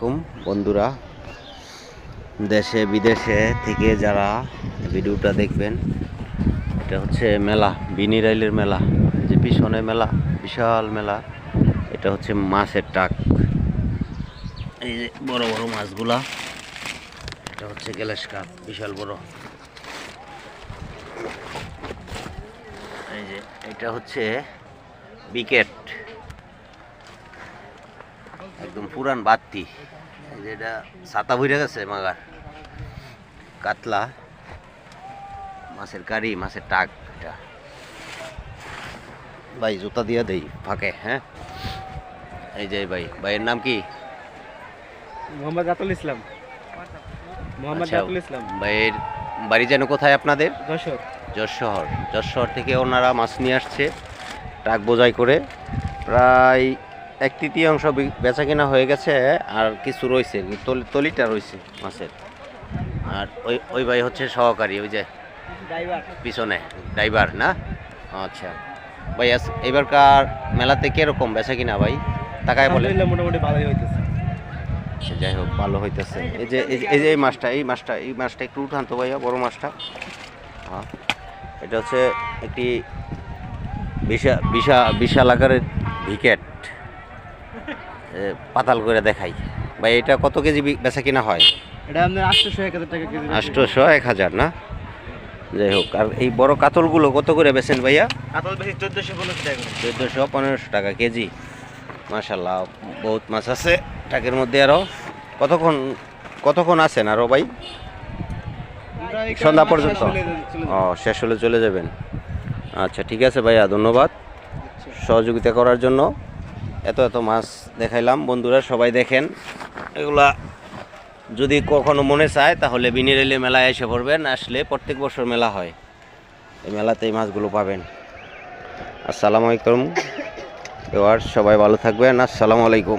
আলাইকুম বন্ধুরা, দেশে বিদেশে থেকে যারা ভিডিওটা দেখবেন, এটা হচ্ছে মেলা, বিনিরাইলের মেলা। যে পিছনে মেলা, বিশাল মেলা। এটা হচ্ছে মাছের টাক। এই যে বড় বড় মাছগুলা, এটা হচ্ছে গ্লাস কাপ, বিশাল বড়। এই যে এটা হচ্ছে বিকেট, একদম পুরান বাতি। এই যে এটা ছাতা ভরে গেছে মাগার। কাতলা মাছের কারি, মাছের টাক। এটা ভাই জুতা দিয়ে দেই ফাঁকে। হ্যাঁ, এই যে ভাইয়ের নাম কি? মোহাম্মদ রাতুল ইসলাম। আচ্ছা, ভাইয়ের বাড়ি যেন কোথায় আপনাদের? যশোর। যশোর থেকে ওনারা মাছ নিয়ে আসছে ট্রাক বোঝাই করে। প্রায় 1/3 বেচা কেনা হয়ে গেছে, আর কিছু রয়েছে, তলিটা রয়েছে মাছের। আর ওই ভাই হচ্ছে সহকারী, ওই যে পিছনে ড্রাইভার না? আচ্ছা ভাই, এবারকার মেলাতে কিরকম বেচা কিনা ভাই? টাকায় বলে মোটামুটি ভালোই হইতেছে। যাই হোক, ভালো হইতেছে। এই যে এই মাছটা একটু উঠান তো ভাইয়া, বড় মাছটা। হ্যাঁ, এটা হচ্ছে একটি বিশাল আকারের ভিকেট। পাতাল করে দেখাই ভাই, এটা কত কেজি বেচা কিনা হয়? এটা আপনার 800-1000 টাকা কেজি। 800-1000 না? যাই হোক, আর এই বড় কাতলগুলো কত করে বেচেন ভাইয়া? কাতল বেশি 1415 টাকা। 1400-1500 টাকা কেজি। মাশাআল্লাহ, বহুত মাছ আছে টাকের মধ্যে। আরো কতক্ষণ আছেন আরো ভাই? সন্ধ্যা পর্যন্ত? ও, শেষ হলে চলে যাবেন। আচ্ছা, ঠিক আছে ভাইয়া, ধন্যবাদ সহযোগিতা করার জন্য। এত মাছ দেখাইলাম বন্ধুরা, সবাই দেখেন। এগুলা যদি কখনো মনে চায় তাহলে বিনিরাইলে মেলায় এসে পড়বেন। আসলে প্রত্যেক বছর মেলা হয়, এই মেলাতে এই মাছগুলো পাবেন। আসসালামু আলাইকুম, সবাই ভালো থাকবেন। আসসালামু আলাইকুম।